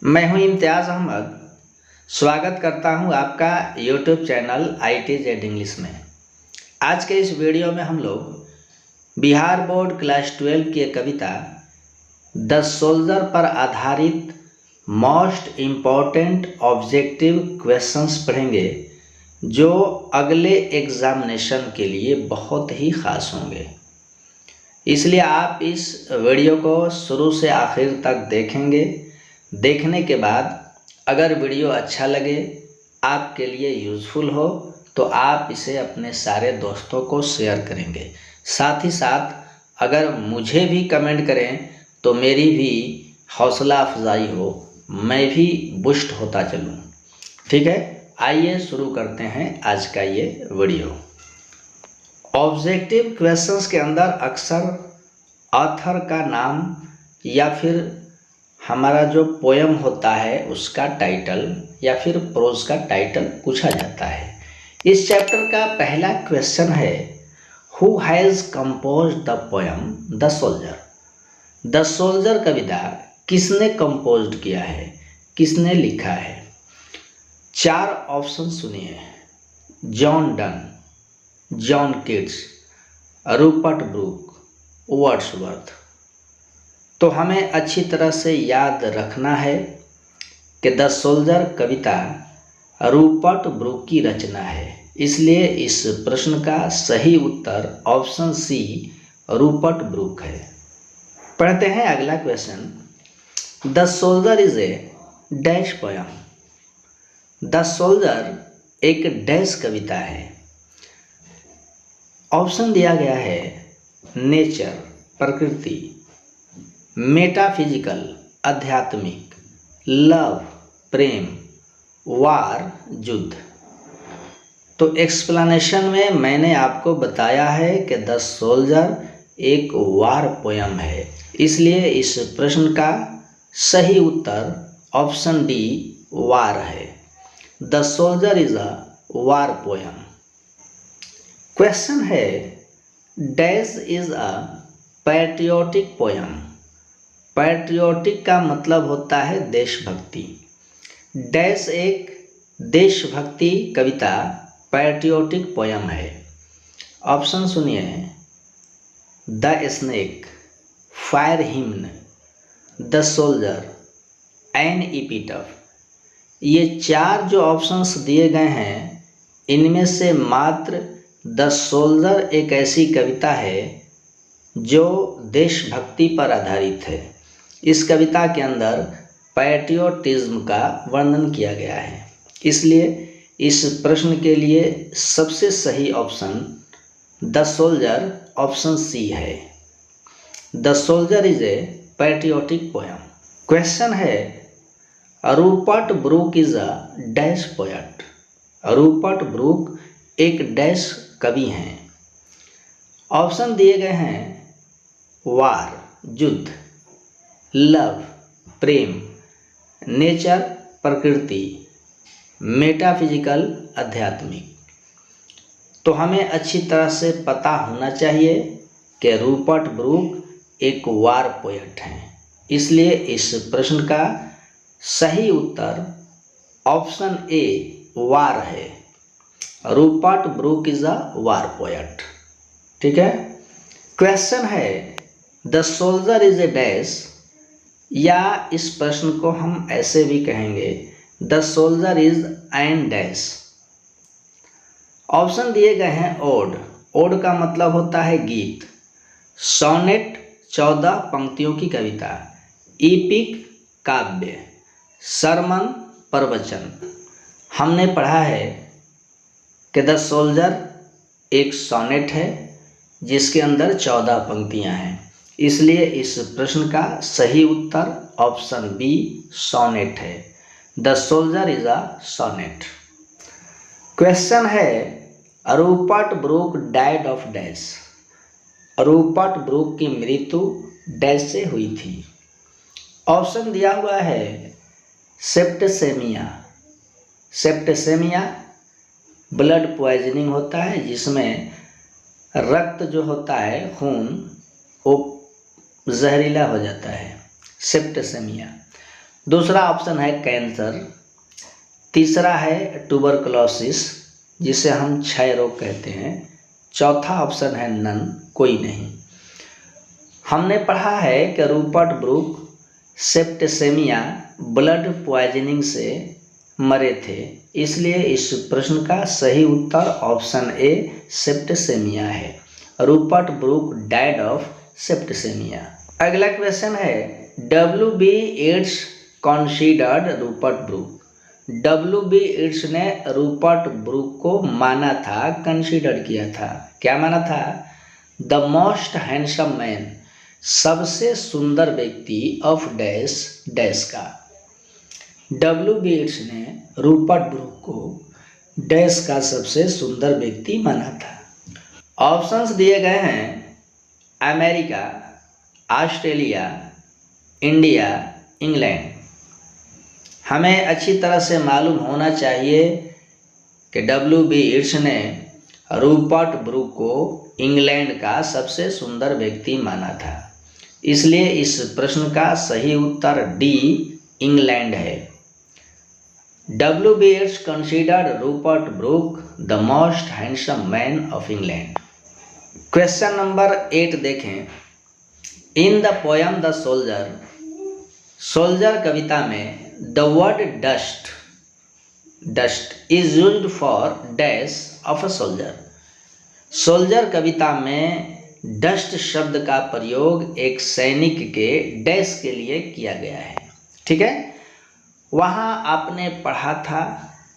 मैं हूं इम्तियाज़ अहमद। स्वागत करता हूं आपका यूट्यूब चैनल ITZ इंग्लिश में। आज के इस वीडियो में हम लोग बिहार बोर्ड क्लास 12 की एक कविता द सोल्जर पर आधारित मोस्ट इम्पॉर्टेंट ऑब्जेक्टिव क्वेश्चंस पढ़ेंगे, जो अगले एग्जामिनेशन के लिए बहुत ही ख़ास होंगे। इसलिए आप इस वीडियो को शुरू से आखिर तक देखेंगे। देखने के बाद अगर वीडियो अच्छा लगे, आपके लिए यूज़फुल हो, तो आप इसे अपने सारे दोस्तों को शेयर करेंगे। साथ ही साथ अगर मुझे भी कमेंट करें तो मेरी भी हौसला अफजाई हो, मैं भी बूस्ट होता चलूँ। ठीक है, आइए शुरू करते हैं आज का ये वीडियो। ऑब्जेक्टिव क्वेश्चंस के अंदर अक्सर ऑथर का नाम या फिर हमारा जो पोयम होता है उसका टाइटल या फिर प्रोज का टाइटल पूछा जाता है। इस चैप्टर का पहला क्वेश्चन है, who has composed the poem the soldier. The soldier कविता किसने कंपोज्ड किया है, किसने लिखा है? 4 ऑप्शन सुनिए। John Donne, John Keats, Rupert Brooke, Wordsworth. तो हमें अच्छी तरह से याद रखना है कि द सोल्जर कविता रूपर्ट ब्रूक की रचना है। इसलिए इस प्रश्न का सही उत्तर ऑप्शन सी रूपर्ट ब्रूक है। पढ़ते हैं अगला question. The soldier is a dash poem. The soldier एक डैश कविता है। ऑप्शन दिया गया है नेचर प्रकृति, मेटाफिजिकल आध्यात्मिक, लव प्रेम, वार युद्ध। तो एक्सप्लेनेशन में मैंने आपको बताया है कि द सोल्जर एक वार पोयम है। इसलिए इस प्रश्न का सही उत्तर ऑप्शन डी वार है। The soldier is a war poem. Question है, dash is a patriotic poem. Patriotic का मतलब होता है देशभक्ति। डैश एक देशभक्ति कविता पैट्रियोटिक पोयम है। ऑप्शन सुनिए। The snake, fire hymn, the soldier, an epitaph. ये 4 जो ऑप्शंस दिए गए हैं, इनमें से मात्र द सोल्जर एक ऐसी कविता है जो देशभक्ति पर आधारित है। इस कविता के अंदर पैट्रियोटिज्म का वर्णन किया गया है। इसलिए इस प्रश्न के लिए सबसे सही option the soldier option C है। The soldier is a patriotic poem. Question है, Rupert Brooke is a dash poet. Rupert Brooke एक डैश कवि हैं। ऑप्शन दिए गए हैं वार युद्ध, लव प्रेम, नेचर प्रकृति, मेटाफिजिकल आध्यात्मिक। तो हमें अच्छी तरह से पता होना चाहिए कि रूपर्ट ब्रूक एक वार पोएट हैं। इसलिए इस प्रश्न का सही उत्तर ऑप्शन ए वार है। Rupert Brooke is a war poet. ठीक है। क्वेश्चन है, the soldier is a dash, या इस प्रश्न को हम ऐसे भी कहेंगे, the soldier is an dash. Option दिए गए हैं ओड। ओड का मतलब होता है गीत। सोनेट 14 पंक्तियों की कविता, ईपिक काव्य, सरमन प्रवचन। हमने पढ़ा है कि द सोल्जर एक सोनेट है जिसके अंदर 14 पंक्तियां हैं। इसलिए इस प्रश्न का सही उत्तर ऑप्शन बी सोनेट है। The soldier is a sonnet. Question है, Rupert Brooke died of dash. Rupert Brooke की मृत्यु डैश से हुई थी। ऑप्शन दिया हुआ है सेप्टेसेमिया। सेप्टेसेमिया ब्लड पॉइजनिंग होता है, जिसमें रक्त जो होता है, खून, वो जहरीला हो जाता है, सेप्टेसेमिया। दूसरा ऑप्शन है कैंसर, तीसरा है ट्यूबरकुलोसिस जिसे हम क्षय रोग कहते हैं, चौथा ऑप्शन है नन, कोई नहीं। हमने पढ़ा है कि Rupert Brooke septicaemia blood poisoning से मरे थे, इसलिए इस प्रश्न का सही उत्तर ऑप्शन ए सेप्टिसेमिया है। Rupert Brooke died of septicaemia. अगला क्वेश्चन है W.B. Yeats considered Rupert Brooke. W.B. Yeats ने रूपर्ट ब्रूक को माना था, कंसीडर किया था, क्या माना था? द मोस्ट हैंडसम मैन, सबसे सुंदर व्यक्ति ऑफ डैश डैश का। W.B. येट्स ने रूपर्ट ब्रूक को डैश का सबसे सुंदर व्यक्ति माना था। ऑप्शंस दिए गए हैं अमेरिका, ऑस्ट्रेलिया, इंडिया, इंग्लैंड। हमें अच्छी तरह से मालूम होना चाहिए कि W.B. येट्स ने रूपर्ट ब्रूक को इंग्लैंड का सबसे सुंदर व्यक्ति माना था, इसलिए इस प्रश्न का सही उत्तर डी इंग्लैंड है। W.B. Yeats considered Rupert Brooke the most handsome man of England. Question number 8 देखें। In the poem the soldier, soldier कविता में the word dust, dust is used for dash of a soldier. Soldier कविता में dust शब्द का प्रयोग एक सैनिक के डैश के लिए किया गया है, ठीक है। वहाँ आपने पढ़ा था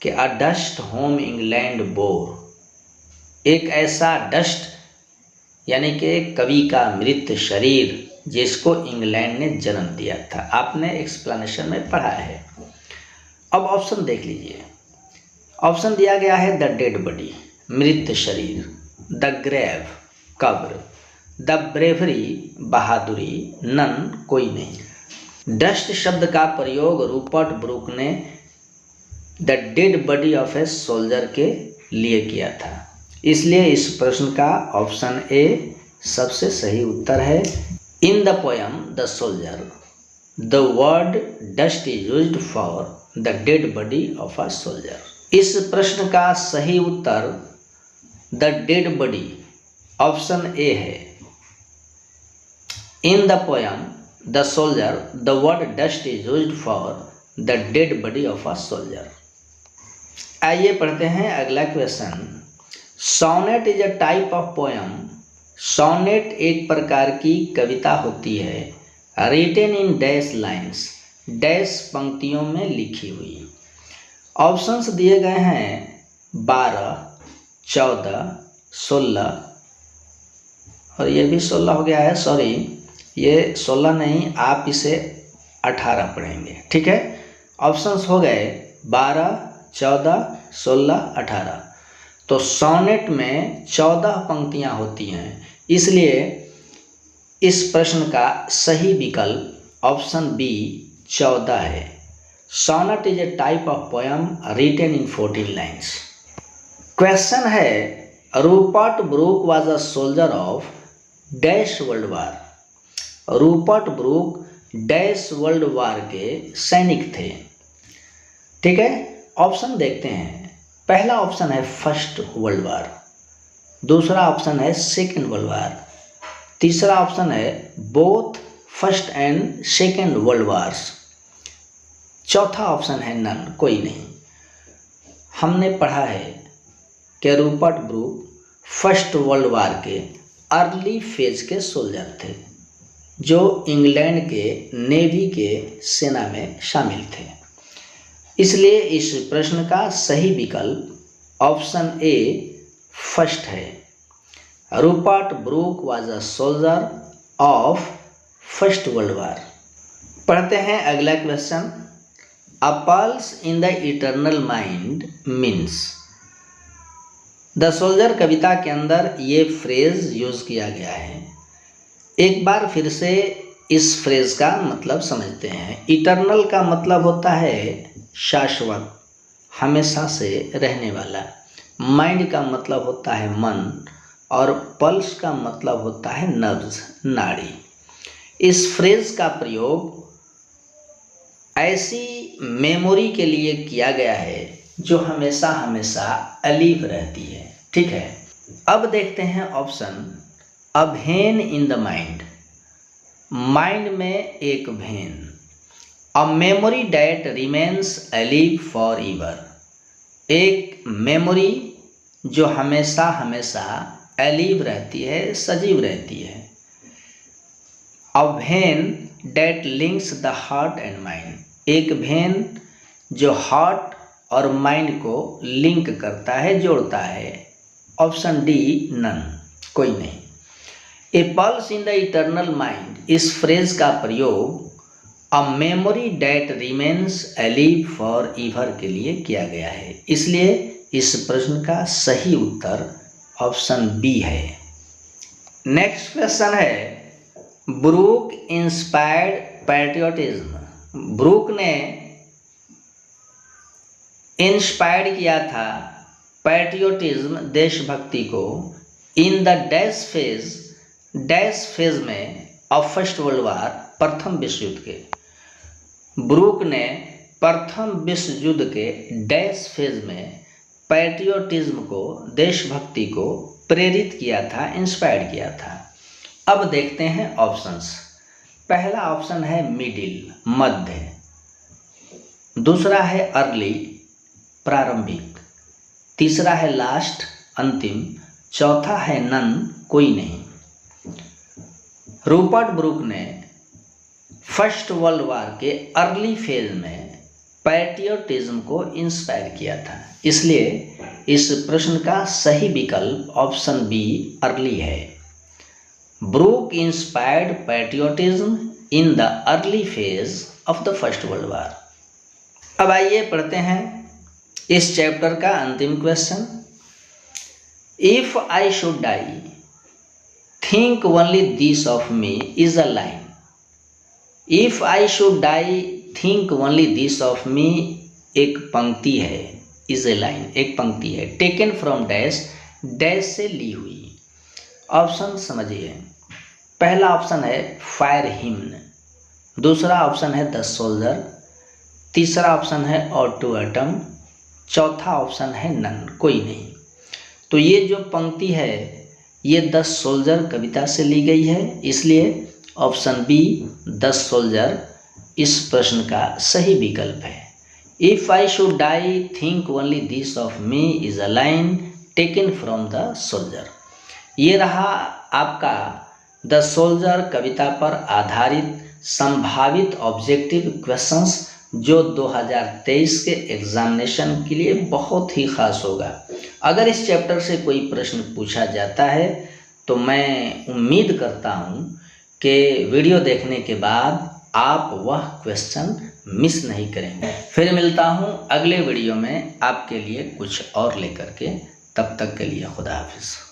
कि अ डस्ट होम इंग्लैंड बोर, एक ऐसा डस्ट यानी कि कवि का मृत शरीर जिसको इंग्लैंड ने जन्म दिया था, आपने एक्सप्लेनेशन में पढ़ा है। अब ऑप्शन देख लीजिए। ऑप्शन दिया गया है द डेड बॉडी, मृत शरीर, द ग्रेव, कब्र, द ब्रेवरी, बहादुरी, नन, कोई नहीं। डस्ट शब्द का प्रयोग रूपर्ट ब्रूक ने the dead body of a soldier के लिए किया था, इसलिए इस प्रश्न का ऑप्शन ए सबसे सही उत्तर है। In the poem the soldier the word dust is used for the dead body of a soldier. इस प्रश्न का सही उत्तर the dead body option A है। In the poem the soldier the word dust is used for the dead body of a soldier. आइए पढ़ते हैं अगला question. Sonnet is a type of poem. Sonnet एक प्रकार की कविता होती है, written in dash lines, dash पंक्तियों में लिखी हुई। ऑप्शंस दिए गए हैं 12, 14, 16 और ये भी 16 हो गया है, सॉरी ये 16 नहीं, आप इसे 18 पढ़ेंगे, ठीक है। ऑप्शंस हो गए 12, 14, 16, 18। तो सोनेट में 14 पंक्तियां होती हैं, इसलिए इस प्रश्न का सही विकल्प ऑप्शन बी 14 है। Sonnet is a type of poem written in 14 lines. Question है Rupert Brooke was a soldier of dash world war. Rupert Brooke dash world war के सैनिक थे, ठीक है। ऑप्शन देखते हैं। पहला ऑप्शन है फर्स्ट वर्ल्ड वार, दूसरा ऑप्शन है सेकेंड वर्ल्ड वार, तीसरा ऑप्शन है both first and second world wars, चौथा ऑप्शन है नन, कोई नहीं। हमने पढ़ा है कि Rupert Brooke first world war के अर्ली फेज के सोल्जर थे जो इंग्लैंड के नेवी के सेना में शामिल थे, इसलिए इस प्रश्न का सही विकल्प ऑप्शन ए फर्स्ट है। Rupert Brooke was a soldier of first world war. पढ़ते हैं अगला question. A pulse in the eternal mind means. The soldier कविता के अंदर ये फ्रेज यूज किया गया है। एक बार फिर से इस फ्रेज का मतलब समझते हैं। इटर्नल का मतलब होता है शाश्वत, हमेशा से रहने वाला। माइंड का मतलब होता है मन और पल्स का मतलब होता है नब्ज, नाड़ी। इस फ्रेज का प्रयोग ऐसी मेमोरी के लिए किया गया है जो हमेशा हमेशा अलीव रहती है। ठीक है, अब देखते हैं option a vein in the mind. Mind में एक vein. A memory that remains alive forever. एक मेमोरी जो हमेशा हमेशा अलीव रहती है, सजीव रहती है। A vein that links the heart and mind. एक वेन जो हार्ट और माइंड को लिंक करता है, जोड़ता है। ऑप्शन डी नन, कोई नहीं। A pulse in the eternal mind, इस फ्रेज का प्रयोग a memory that remains alive for ever के लिए किया गया है। इसलिए इस प्रश्न का सही उत्तर ऑप्शन बी है। नेक्स्ट क्वेश्चन है, ब्रूक इंस्पायर्ड पैट्रियोटिज्म। ब्रूक ने इंस्पायर्ड किया था पैट्रियोटिज्म, देशभक्ति को, इन द डैश फेज में ऑफ फर्स्ट वर्ल्ड वार, प्रथम विश्व युद्ध के। ब्रूक ने प्रथम विश्व युद्ध के डैश फेज में पैट्रियोटिज्म को, देशभक्ति को प्रेरित किया था, इंस्पायर्ड किया था। अब देखते हैं ऑप्शंस। पहला ऑप्शन है मिडिल, मध्य। दूसरा है अर्ली, प्रारंभिक। तीसरा है लास्ट, अंतिम। चौथा है नन, कोई नहीं। रूपर्ट ब्रूक ने फर्स्ट वर्ल्ड वार के अर्ली फेज में पैट्रियोटिज्म को इंस्पायर किया था। इसलिए इस प्रश्न का सही विकल्प ऑप्शन बी अर्ली है। Brooke inspired patriotism in the early phase of the first world war. अब आइए पढ़ते हैं इस चैप्टर का अंतिम question. If I should die think only this of me is a line. If I should die think only this of मी एक पंक्ति है, इज ए लाइन एक पंक्ति है, टेकन फ्रॉम डैश, डैश से ली हुई। ऑप्शन समझिए। पहला ऑप्शन है फायर हिम्न, दूसरा ऑप्शन है द सोल्जर, तीसरा ऑप्शन है और टू एटम, चौथा ऑप्शन है नन, कोई नहीं। तो ये जो पंक्ति है ये द सोल्जर कविता से ली गई है, इसलिए ऑप्शन बी द सोल्जर इस प्रश्न का सही विकल्प है। If I should die think only this of me is a line taken from the soldier. ये रहा आपका द सोल्जर कविता पर आधारित संभावित ऑब्जेक्टिव क्वेश्चंस, जो 2023 के एग्जामिनेशन के लिए बहुत ही खास होगा। अगर इस चैप्टर से कोई प्रश्न पूछा जाता है तो मैं उम्मीद करता हूँ कि वीडियो देखने के बाद आप वह क्वेश्चन मिस नहीं करेंगे। फिर मिलता हूँ अगले वीडियो में आपके लिए कुछ और लेकर के। तब तक के लिए खुदा हाफिज़।